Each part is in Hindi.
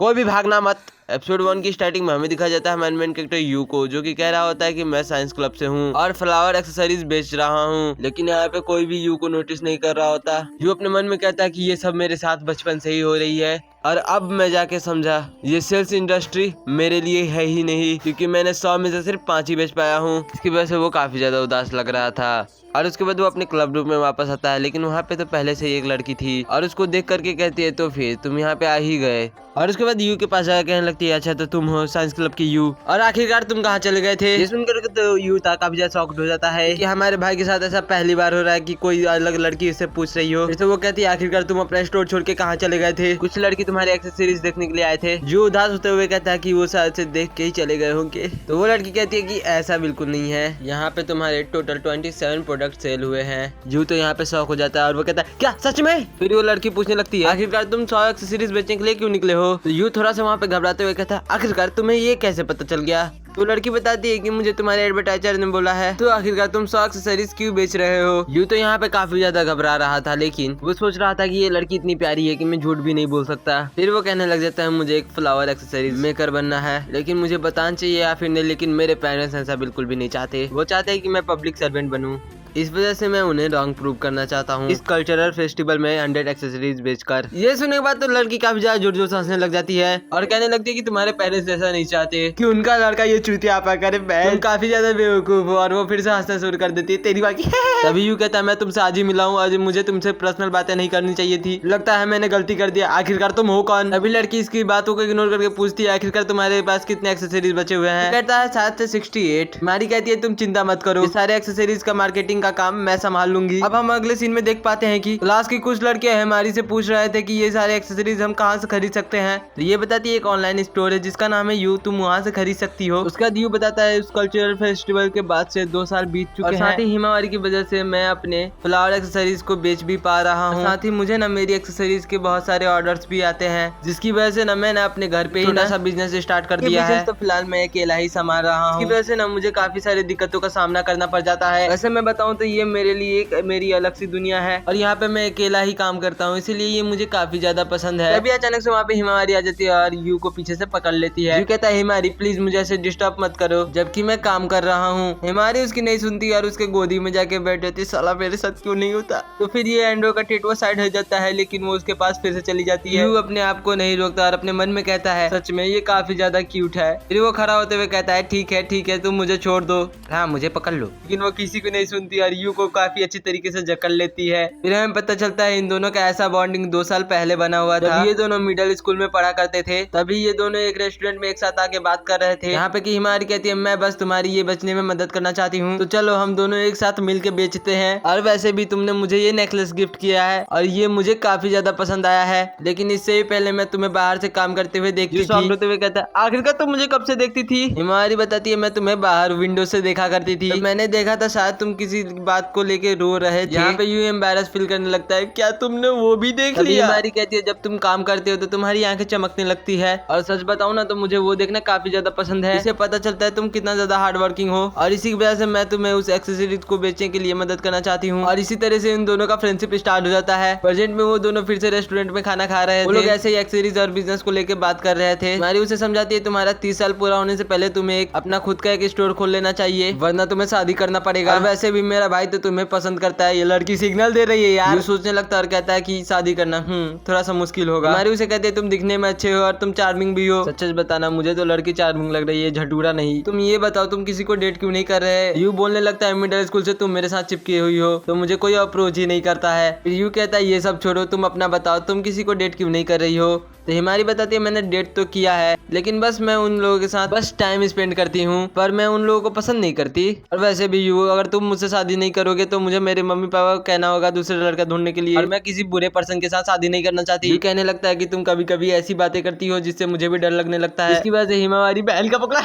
कोई भी भागना मत। एपिसोड 1 की स्टार्टिंग में हमें दिखाया जाता है हमारे मेन कैरेक्टर यू को, जो कि कह रहा होता है कि मैं साइंस क्लब से हूँ और फ्लावर एक्सेसरीज बेच रहा हूँ। लेकिन यहाँ पे कोई भी यू को नोटिस नहीं कर रहा होता। यू अपने मन में कहता है कि ये सब मेरे साथ बचपन से ही हो रही है और अब मैं जाके समझा ये सेल्स इंडस्ट्री मेरे लिए है ही नहीं, क्योंकि मैंने 100 में से सिर्फ 5 ही बेच पाया हूँ। इसकी वजह से वो काफी ज्यादा उदास लग रहा था और उसके बाद वो अपने क्लब रूम में वापस आता है। लेकिन वहाँ पे तो पहले से ही एक लड़की थी और उसको देख करके कहती है तो फिर तुम यहाँ पे आ ही गए। और उसके बाद यू के पास जाकर कहने लगती है अच्छा तो तुम हो साइंस क्लब की यू, और आखिरकार तुम कहाँ चले गए थे। ये सुनकर तो यू था काफी ज्यादा शॉक्ड हो जाता है कि हमारे भाई के साथ ऐसा पहली बार हो रहा है कि कोई अलग लड़की इससे पूछ रही हो। तो वो कहती है आखिरकार तुम अपना स्टोर छोड़ के कहाँ चले गए थे, कुछ लड़की तुम्हारे एक्सेसरीज देखने के लिए आए थे। जो उदास होते हुए कहता है कि वो शायद से देख के ही चले गए होंगे। तो वो लड़की कहती है कि ऐसा बिल्कुल नहीं है, यहाँ पे तुम्हारे टोटल 27 प्रोडक्ट सेल हुए हैं। यू तो यहाँ पे शॉक हो जाता है और वो कहता है क्या सच में। फिर वो लड़की पूछने लगती है आखिरकार तुम 100 एक्सेसरीज बेचने के लिए क्यों निकले हो। तो यू थोड़ा सा वहाँ पे घबराते हुए कहता है आखिरकार तुम्हें ये कैसे पता चल गया। तो लड़की बताती है कि मुझे तुम्हारे एडवर्टाइजर ने बोला है। तो आखिरकार तुम 100 एक्सेसरीज क्यों बेच रहे हो। यू तो यहाँ पे काफी ज्यादा घबरा रहा था, लेकिन वो सोच रहा था कि ये लड़की इतनी प्यारी है कि मैं झूठ भी नहीं बोल सकता। फिर वो कहने लग जाता है मुझे एक फ्लावर एक्सेसरीज मेकर बनना है, लेकिन मुझे बताना चाहिए या फिर नहीं। लेकिन मेरे पेरेंट्स ऐसा बिल्कुल भी नहीं चाहते, वो चाहते हैं कि मैं पब्लिक सर्वेंट बनूं। इस वजह से मैं उन्हें रॉन्ग प्रूव करना चाहता हूँ इस कल्चरल फेस्टिवल में 100 एक्सेसरीज बेचकर। ये सुनने के बाद तो लड़की काफी ज्यादा जोर जोर से हंसने लग जाती है और कहने लगती है कि तुम्हारे पेरेंट्स ऐसा नहीं चाहते कि उनका लड़का ये चूतियापा करे। तुम काफी ज्यादा बेवकूफ हो। और वो फिर से हंसना शुरू कर देती है तेरी बाकी। तभी यू कहता है मैं तुमसे आज ही मिला हूँ, आज मुझे तुमसे पर्सनल बातें नहीं करनी चाहिए थी, लगता है मैंने गलती कर दिया। आखिरकार तुम हो कौन। तभी लड़की इसकी बातों को इग्नोर करके पूछती है आखिरकार तुम्हारे पास कितने एक्सेसरीज बचे हुए हैं। कहता है 7 से 68। मारी कहती है तुम चिंता मत करो, सारे एक्सेसरीज का मार्केटिंग का काम मैं लूंगी। अब हम अगले सीन में देख पाते हैं कि क्लास की कुछ लड़के हमारी से पूछ रहे थे कि ये सारे एक्सेसरीज हम कहाँ से खरीद सकते हैं। तो ये बताती है एक ऑनलाइन स्टोर है जिसका नाम है यू, तुम वहाँ से खरीद सकती हो। उसका यू बताता है उस कल्चरल फेस्टिवल के बाद से 2 साल बीत चुके हैं, साथ ही हिमावारी की वजह से मैं अपने फ्लावर एक्सेसरीज को बेच भी पा रहा हूँ। साथ ही मुझे न मेरी एक्सेसरीज के बहुत सारे ऑर्डर्स भी आते हैं, जिसकी वजह से न मैंने अपने घर पे ही सा बिजनेस स्टार्ट कर दिया है। तो फिलहाल मैं अकेला ही संभाल रहा हूँ, इसकी वजह से न मुझे काफी सारी दिक्कतों का सामना करना पड़ जाता है। वैसे मैं बताऊँ तो ये मेरे लिए एक मेरी अलग सी दुनिया है और यहाँ पे मैं अकेला ही काम करता हूँ, इसीलिए ये मुझे काफी ज्यादा पसंद है। तभी अचानक से वहाँ पे हिमावारी आ जाती है और यू को पीछे से पकड़ लेती है। यू कहता है हिमावारी प्लीज मुझे ऐसे डिस्टर्ब मत करो जबकि मैं काम कर रहा हूँ। हिमावारी उसकी नहीं सुनती और उसके गोदी में जाके बैठ जाती है, साला मेरे साथ क्यों नहीं होता। तो फिर ये एंड्रो का टेटवा साइड हो जाता है, लेकिन वो उसके पास फिर से चली जाती है। यू अपने आप को नहीं रोकता और अपने मन में कहता है सच में ये काफी ज्यादा क्यूट है। फिर वो खड़ा होते हुए कहता है ठीक है तुम मुझे छोड़ दो, हाँ मुझे पकड़ लो। लेकिन वो किसी को नहीं सुनती और यू को काफी अच्छी तरीके से जकड़ लेती है। फिर हमें पता चलता है इन दोनों का ऐसा बॉन्डिंग 2 साल पहले बना हुआ था। ये दोनों मिडिल स्कूल में पढ़ा करते थे, तभी ये दोनों एक रेस्टोरेंट में एक साथ आके बात कर रहे थे। यहाँ पे कि हिमावारी कहती है मैं बस तुम्हारी ये बचने में मदद करना चाहती हूँ, तो चलो हम दोनों एक साथ मिलके बेचते हैं। और वैसे भी तुमने मुझे ये नेकलेस गिफ्ट किया है और ये मुझे काफी ज्यादा पसंद आया है, लेकिन इससे ही पहले मैं तुम्हें बाहर से काम करते हुए देखती थी। होते हुए कहता है आखिरकार तुम मुझे कब से देखती थी। हिमावारी बताती है मैं तुम्हें बाहर विंडो से देखा करती थी, तो मैंने देखा था शायद तुम किसी बात को लेके रो रहे थे। यहाँ पे यू एम्बैरस फील करने लगता है क्या तुमने वो भी देख लिया। हिमावारी कहती है जब तुम काम करते हो तो तुम्हारी आंखें चमकने लगती है, और सच बताऊं ना तो मुझे वो देखना काफी ज्यादा पसंद है। इससे पता चलता है तुम कितना ज्यादा हार्ड वर्किंग हो, और इसी वजह से मैं तुम्हें उस एक्सेसरीज को बेचने के लिए मदद करना चाहती हूँ। और इसी तरह से इन दोनों का फ्रेंडशिप स्टार्ट हो जाता है। प्रेजेंट में वो दोनों फिर से रेस्टोरेंट में खाना खा रहे थे। वो लोग ऐसे ही एक्सेसरीज और बिजनेस को लेकर बात कर रहे थे। हिमावारी उसे समझाती है तुम्हारा 30 साल पूरा होने से पहले तुम्हें एक अपना खुद का एक स्टोर खोल लेना चाहिए, वरना तुम्हें शादी करना पड़ेगा। और वैसे भी मेरा भाई तो तुम्हें पसंद करता है। ये लड़की सिग्नल दे रही है यार। सोचने लगता है और कहता है कि शादी करना थोड़ा सा मुश्किल होगा। हिमावारी उसे कहते है तुम दिखने में अच्छे हो और तुम चार्मिंग भी हो, सच बताना मुझे तो लड़की चार्मिंग लग रही है, झटूरा नहीं। तुम ये बताओ तुम किसी को डेट क्यों नहीं कर रहे। यू बोलने लगता है मिडिल स्कूल से तुम मेरे साथ चिपकी हुई हो तो मुझे कोई अप्रोच ही नहीं करता है। फिर यू कहता है ये सब छोड़ो, तुम अपना बताओ तुम किसी को डेट क्यों नहीं कर रही हो। तो हिमावारी बताती है मैंने डेट तो किया है, लेकिन बस मैं उन लोगों के साथ बस टाइम स्पेंड करती हूँ, पर मैं उन लोगों को पसंद नहीं करती। और वैसे भी यू अगर तुम मुझसे शादी नहीं करोगे तो मुझे मेरे मम्मी पापा को कहना होगा दूसरे लड़का ढूंढने के लिए, और मैं किसी बुरे पर्सन के साथ शादी नहीं करना चाहती। कहने लगता है कि तुम कभी कभी ऐसी बातें करती हो जिससे मुझे भी डर लगने लगता है। इसकी वजह से हिमावारी बहन का पकड़ा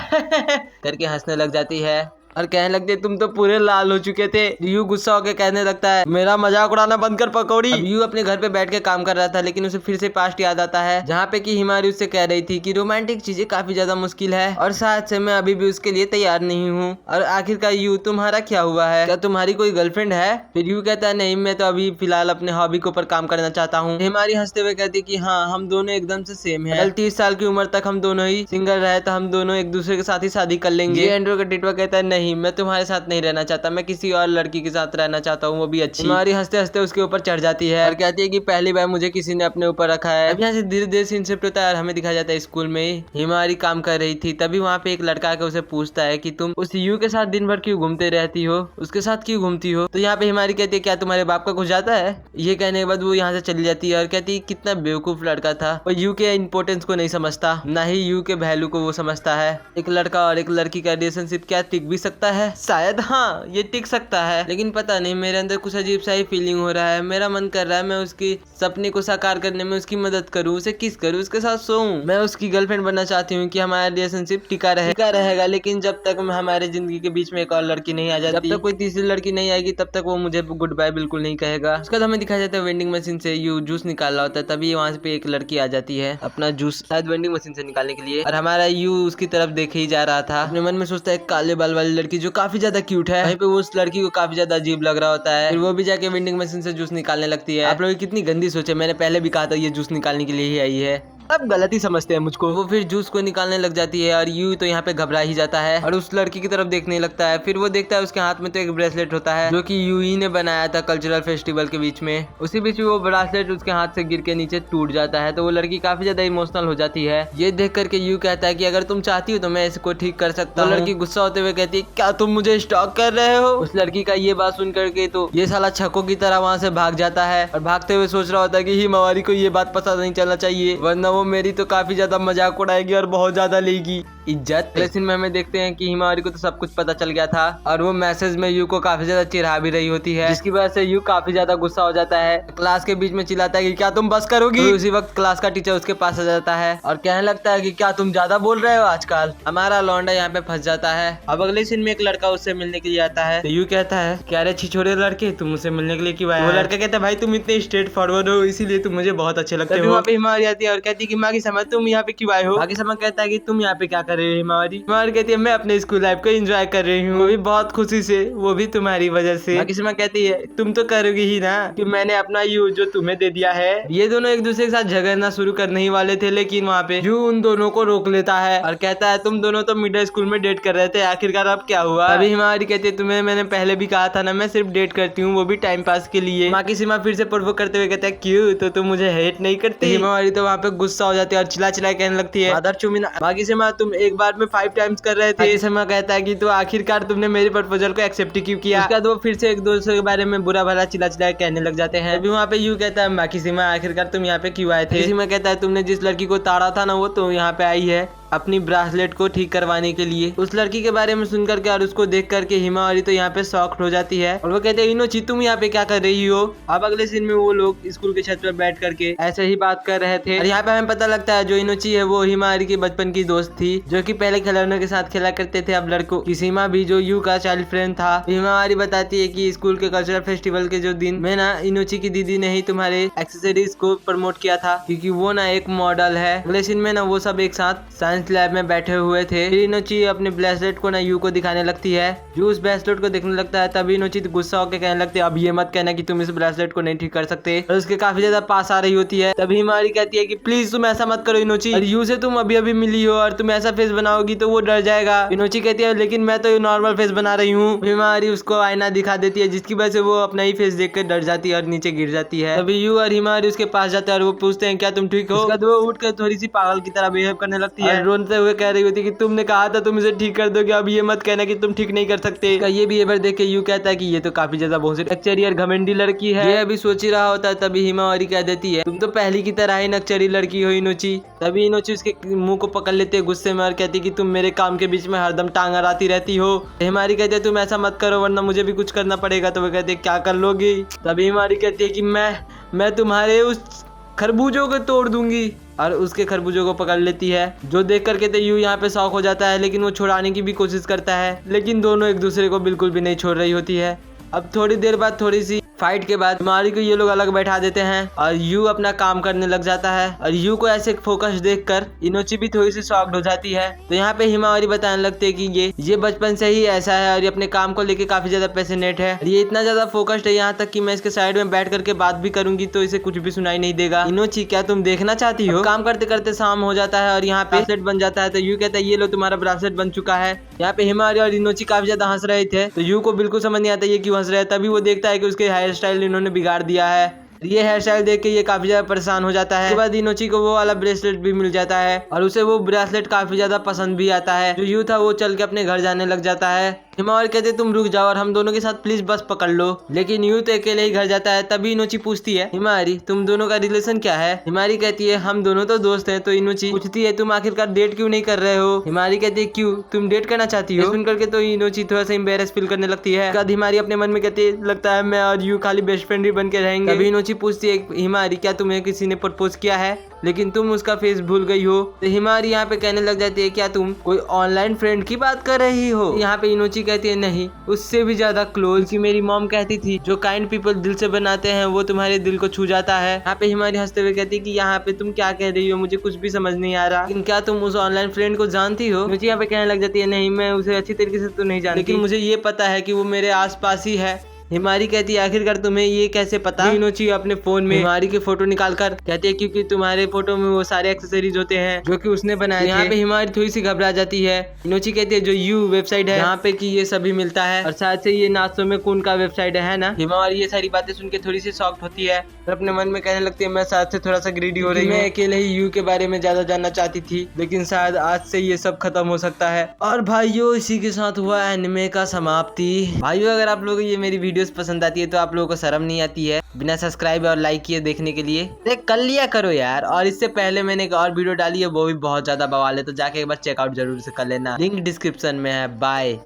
करके हंसने लग जाती है और कहने लगती है तुम तो पूरे लाल हो चुके थे। यू गुस्सा होकर कहने लगता है मेरा मजाक उड़ाना बंद कर पकौड़ी। अब यू अपने घर पे बैठ के काम कर रहा था, लेकिन उसे फिर से पास्ट याद आता है जहाँ पे कि हिमारी उससे कह रही थी कि रोमांटिक चीजें काफी ज्यादा मुश्किल है और साथ से मैं अभी भी उसके लिए तैयार नहीं हूँ। और आखिरकार यू तुम्हारा क्या हुआ है, क्या तुम्हारी कोई गर्लफ्रेंड है? फिर यू कहता है नहीं, मैं तो अभी फिलहाल अपने हॉबी के ऊपर काम करना चाहता हूँ। हिमारी हंसते हुए कहती है कि हाँ, हम दोनों एकदम से सेम है। 30 साल की उम्र तक हम दोनों ही सिंगल रहे तो हम दोनों एक दूसरे के साथ ही शादी कर लेंगे। एंड्रू का टिटवा कहता है नहीं, मैं तुम्हारे साथ नहीं रहना चाहता, मैं किसी और लड़की के साथ रहना चाहता हूँ, वो भी अच्छी। हिमारी हंसते हंसते उसके ऊपर चढ़ जाती है और कहती है कि पहली बार मुझे किसी ने अपने ऊपर रखा है। अब यहाँ से धीरे धीरे सीन शिफ्ट होता है और हमें दिखाया जाता है स्कूल में हिमारी काम कर रही थी। तभी वहाँ पे एक लड़का आकर उसे पूछता है कि तुम उस यू के साथ दिन भर क्यों घूमते रहती हो, उसके साथ क्यों घूमती हो? तो यहाँ पे हिमारी कहती है क्या तुम्हारे बाप का कुछ जाता है? ये कहने के बाद वो यहाँ से चली जाती है और कहती है कितना बेवकूफ लड़का था, और यू के इंपोर्टेंस को नहीं समझता, ना ही यू के वैल्यू को वो समझता है। एक लड़का और एक लड़की का रिलेशनशिप क्या टिक भी सकता है? शायद हाँ, ये टिक सकता है, लेकिन पता नहीं मेरे अंदर कुछ अजीब सा ही फीलिंग हो रहा है। मेरा मन कर रहा है मैं उसकी सपने को साकार करने में उसकी मदद करूँ, उसे किस करूँ, उसके साथ सोऊं। मैं उसकी गर्लफ्रेंड बनना चाहती हूँ कि हमारा रिलेशनशिप टिका रहेगा, लेकिन जब तक हमारे जिंदगी के बीच में एक और लड़की नहीं आ जाती, जब तक कोई तीसरी लड़की नहीं आएगी, तब तक वो मुझे गुड बाय बिल्कुल नहीं कहेगा। उसके बाद हमें दिखाया जाता है वेंडिंग मशीन से यू जूस निकाल रहा होता है। तभी वहाँ पे एक लड़की आ जाती है अपना जूस शायद वेंडिंग मशीन से निकालने के लिए, और हमारा यू उसकी तरफ देखे ही जा रहा था। अपने मन में सोचता है काले बाल वाली लड़की जो काफी ज्यादा क्यूट है, वहीं पे वो उस लड़की को काफी ज्यादा अजीब लग रहा होता है। फिर वो भी जाके वेंडिंग मशीन से जूस निकालने लगती है। आप लोग कितनी गंदी सोचे, मैंने पहले भी कहा था ये जूस निकालने के लिए ही आई है, अब गलत ही समझते हैं मुझको। वो फिर जूस को निकालने लग जाती है और यू तो यहाँ पे घबरा ही जाता है और उस लड़की की तरफ देखने लगता है। फिर वो देखता है उसके हाथ में तो एक ब्रेसलेट होता है जो कि यू ही ने बनाया था कल्चरल फेस्टिवल के बीच में। उसी बीच में वो ब्रेसलेट उसके हाथ से गिर के नीचे टूट जाता है, तो वो लड़की काफी ज्यादा इमोशनल हो जाती है। ये देख करके यू कहता है कि अगर तुम चाहती हो तो मैं इसको ठीक कर सकता हूँ। लड़की गुस्सा होते हुए कहती है क्या तुम मुझे स्टॉक कर रहे हो? उस लड़की का ये बात सुन करके तो ये साला छक्कों की तरह वहाँ से भाग जाता है और भागते हुए सोच रहा होता है कि हिमावरी को ये बात पता नहीं चलना चाहिए, वरना वो मेरी तो काफी ज्यादा मजाक उड़ाएगी और बहुत ज्यादा लेगी इज्जत। लेकिन में हमें देखते हैं कि हिमावरी को तो सब कुछ पता चल गया था और वो मैसेज में यू को काफी ज्यादा चिढ़ा भी रही होती है, जिसकी वजह से यू काफी ज्यादा गुस्सा हो जाता है। क्लास के बीच में चिल्लाता है कि क्या तुम बस करोगी? तो उसी वक्त क्लास का टीचर उसके पास आ जाता है और कहने लगता है कि क्या तुम ज्यादा बोल रहे हो आजकल। हमारा लौंडा यहाँ पे फंस जाता है। अब अगले सीन में एक लड़का उससे मिलने के लिए आता है, तो यू कहता है क्या रे छिछोरे लड़के, तुम मुझसे मिलने के लिए क्यों आए? वो लड़का कहता है भाई तुम इतने स्ट्रेट फॉरवर्ड हो, इसीलिए तुम मुझे बहुत अच्छे लगते हो। वहाँ पे हिमावरी आती है और कहती है कि माँ की समझ तुम यहाँ पे क्यों आए हो? बाकी समय कहता है कि तुम यहाँ पे क्या कर रहे हो? हिमावरी कहती है मैं अपने स्कूल लाइफ को एंजॉय कर रही हूँ, वो भी बहुत खुशी से, वो भी तुम्हारी वजह से। बाकी समय कहती है तुम तो करोगी ही ना कि मैंने अपना यू जो तुम्हें दे दिया है। ये दोनों एक दूसरे के साथ झगड़ना शुरू करने ही वाले थे, लेकिन वहाँ पे यू उन दोनों को रोक लेता है और कहता है तुम दोनों तो मिडिल स्कूल में डेट कर रहे थे, आखिरकार अब क्या हुआ? अभी हिमावरी कहती है तुम्हें मैंने पहले भी कहा था ना, मैं सिर्फ डेट करती हूँ, वो भी टाइम पास के लिए। बाकी सीमा फिर से प्रोवोक करते हुए कहता है क्यों, तो तुम मुझे हेट नहीं करती? हिमावरी तो वहाँ पे गुस्सा हो जाती है और चिल्ला चिल्ला कहने लगती है मादर चुमिना। बाकी सीमा तुम एक बार में 5 टाइम्स कर रहे थे। सीमा कहता है कि तो आखिरकार तुमने मेरे प्रपोजल को एक्सेप्ट क्यों किया? उसके बाद वो फिर से एक दूसरे के बारे में बुरा भला चिल्ला चिल्ला कहने लग जाते हैं। अभी वहाँ पे यू कहता है बाकी सीमा आखिरकार तुम यहाँ पे क्यों आए थे? सीमा कहता है तुमने जिस लड़की को ताड़ा था ना, वो तो यहाँ पे आई है अपनी ब्रासलेट को ठीक करवाने के लिए। उस लड़की के बारे में सुन करके और उसको देख करके हिमावरी तो यहाँ पे शॉक्ड हो जाती है और वो कहते हैं इनोची तुम यहाँ पे क्या कर रही हो? अब अगले सीन में वो लोग स्कूल के छत पर बैठ करके ऐसे ही बात कर रहे थे और यहाँ पे हमें पता लगता है जो इनोची है वो हिमावरी की बचपन की दोस्त थी, जो कि पहले खिलौनों के साथ खेला करते थे। अब लड़कों की सीमा भी जो यू का चाइल्ड फ्रेंड था। हिमावरी बताती है कि स्कूल के कल्चरल फेस्टिवल के जो दिन में ना इनोची की दीदी ने ही तुम्हारे एक्सेसरीज को प्रमोट किया था, क्योंकि वो ना एक मॉडल है। अगले सीन में ना वो सब एक साथ साइंस लैब में बैठे हुए थे। फिर इनोची अपने ब्रेसलेट को ना यू को दिखाने लगती है। यू उस ब्रेसलेट को देखने लगता है, तभी इनोची गुस्सा होकर कहने लगती है अब ये मत कहना कि तुम इस ब्रेसलेट को नहीं ठीक कर सकते, और उसके काफी ज्यादा पास आ रही होती है। तभी हिमावरी कहती है कि प्लीज तुम ऐसा मत करो इनोची, और यू से तुम अभी अभी मिली हो और तुम ऐसा फेस बनाओगी तो वो डर जाएगा। इनोची कहती है लेकिन मैं तो नॉर्मल फेस बना रही हूँ। हिमावरी उसको आईना दिखा देती है, जिसकी वजह से वो अपना ही फेस देख कर डर जाती है और नीचे गिर जाती है। तभी यू और हिमावरी उसके पास जाते हैं और वो पूछते हैं क्या तुम ठीक हो? उसके बाद वो उठ कर थोड़ी सी पागल की तरह बिहेव करने लगती है, रोते हुए कह रही होती है कि तुमने कहा था तुम इसे ठीक कर दोगे, अब ये मत कहना कि तुम ठीक नहीं कर सकते। ये बिहेवियर देख के यू कहता है कि ये तो काफी ज्यादा बहुत नक्चरी और घमंडी लड़की है। ये अभी सोच ही रहा होता है, तभी हिमावरी कह देती है तुम तो पहली की तरह ही नक्चरी लड़की हो इनोची। तभी इनोची उसके मुंह को पकड़ लेते है गुस्से में और कहती कि तुम मेरे काम के बीच में हरदम टांग अड़ाती रहती हो। हिमावरी कहती है तुम ऐसा मत करो वरना मुझे भी कुछ करना पड़ेगा। तो वो कहते क्या कर लोगी? तभी हिमावरी कहती है कि मैं तुम्हारे उस खरबूजों को तोड़ दूंगी। और उसके खरबूजों को पकड़ लेती है, जो देख करके तो यू यहाँ पे शॉक हो जाता है, लेकिन वो छुड़ाने की भी कोशिश करता है, लेकिन दोनों एक दूसरे को बिल्कुल भी नहीं छोड़ रही होती है। अब थोड़ी देर बाद थोड़ी सी फाइट के बाद हिमारी को ये लोग अलग बैठा देते हैं और यू अपना काम करने लग जाता है। और यू को ऐसे फोकस देखकर इनोची भी थोड़ी सी शॉक्ड हो जाती है। तो यहाँ पे हिमारी बताने लगते हैं कि ये बचपन से ही ऐसा है और ये अपने काम को लेके काफी ज्यादा पैशनेट है। ये इतना ज्यादा फोकस्ड है यहाँ तक कि मैं इसके साइड में बैठ करके बात भी करूंगी तो इसे कुछ भी सुनाई नहीं देगा। इनोची, क्या तुम देखना चाहती हो? काम करते करते शाम हो जाता है और यहाँ पे ब्रासलेट बन जाता है। तो यू कहता है ये लो तुम्हारा ब्रासलेट बन चुका है। यहाँ पे हिमारी और इनोची काफी ज्यादा हंस रहे थे, तो यू को बिल्कुल समझ नहीं आता ये क्यों हंस रहे हैं। तभी वो देखता है कि उसके हेयर स्टाइल इन्होंने बिगाड़ दिया है। ये हेयर स्टाइल देख के ये काफी ज्यादा परेशान हो जाता है। उसके बाद इनोची को वो वाला ब्रेसलेट भी मिल जाता है और उसे वो ब्रेसलेट काफी ज्यादा पसंद भी आता है। जो यू था वो चल के अपने घर जाने लग जाता है। हिमारी कहते तुम रुक जाओ और हम दोनों के साथ प्लीज बस पकड़ लो, लेकिन यू तो अकेले ही घर जाता है। तभी इनोची पूछती है हिमारी तुम दोनों का रिलेशन क्या है? हिमारी कहती है हम दोनों तो दोस्त हैं। तो इनोची पूछती है तुम आखिरकार डेट क्यों नहीं कर रहे हो? हिमारी कहती है क्यों, तुम डेट करना चाहती हो? सुन करके तो इनोची थोड़ा सा एम्बैरेस फील करने लगती है। हिमारी अपने मन में कहती है लगता है मैं और यू खाली बेस्ट फ्रेंड ही बन के रहेंगे। तभी इनोची पूछती है हिमारी क्या तुम्हें किसी ने प्रपोज किया है लेकिन तुम उसका फेस भूल गई हो? तो हिमारी यहाँ पे कहने लग जाती है क्या तुम कोई ऑनलाइन फ्रेंड की बात कर रही हो? यहाँ पे इनोची कहती है नहीं, उससे भी ज्यादा क्लोज की मेरी मॉम कहती थी जो काइंड पीपल दिल से बनाते हैं वो तुम्हारे दिल को छू जाता है। यहाँ पे हिमारी हंसते हुए कहती है कि यहाँ पे तुम क्या कह रही हो, मुझे कुछ भी समझ नहीं आ रहा। लेकिन क्या तुम उस ऑनलाइन फ्रेंड को जानती हो? इनोची यहाँ पे कहने लग जाती है नहीं, मैं उसे अच्छी तरीके से तो नहीं जानती, लेकिन मुझे ये पता है कि वो मेरे आस पास ही है। हिमारी कहती है आखिरकार तुम्हें ये कैसे पता? इनोची अपने फोन में हिमारी की फोटो निकालकर कहती है क्योंकि तुम्हारे फोटो में वो सारे एक्सेसरीज होते हैं जो कि उसने बनाए थे। यहाँ पे हिमारी थोड़ी सी घबरा जाती है। इनोची कहती है जो यू वेबसाइट है यहाँ पे कि ये सभी मिलता है और शायद से ये नाचो में कौन का वेबसाइट है ना। हिमारी ये सारी बातें सुन के थोड़ी सी शॉक्ड होती है और अपने मन में कहने लगती है मैं शायद से थोड़ा सा ग्रीडी हो रही हूँ। मैं अकेले ही यू के बारे में ज्यादा जानना चाहती थी, लेकिन शायद आज से ये सब खत्म हो सकता है। और भाइयों इसी के साथ हुआ एनिमे का समाप्ति। भाइयों अगर आप लोगों को ये मेरी वीडियोस पसंद आती है तो आप लोगों को शर्म नहीं आती है बिना सब्सक्राइब और लाइक किए देखने के लिए? देख कर लिया करो यार। और इससे पहले मैंने एक और वीडियो डाली है वो भी बहुत ज्यादा बवाल है, तो जाके एक बार चेकआउट जरूर से कर लेना, लिंक डिस्क्रिप्शन में है। बाय।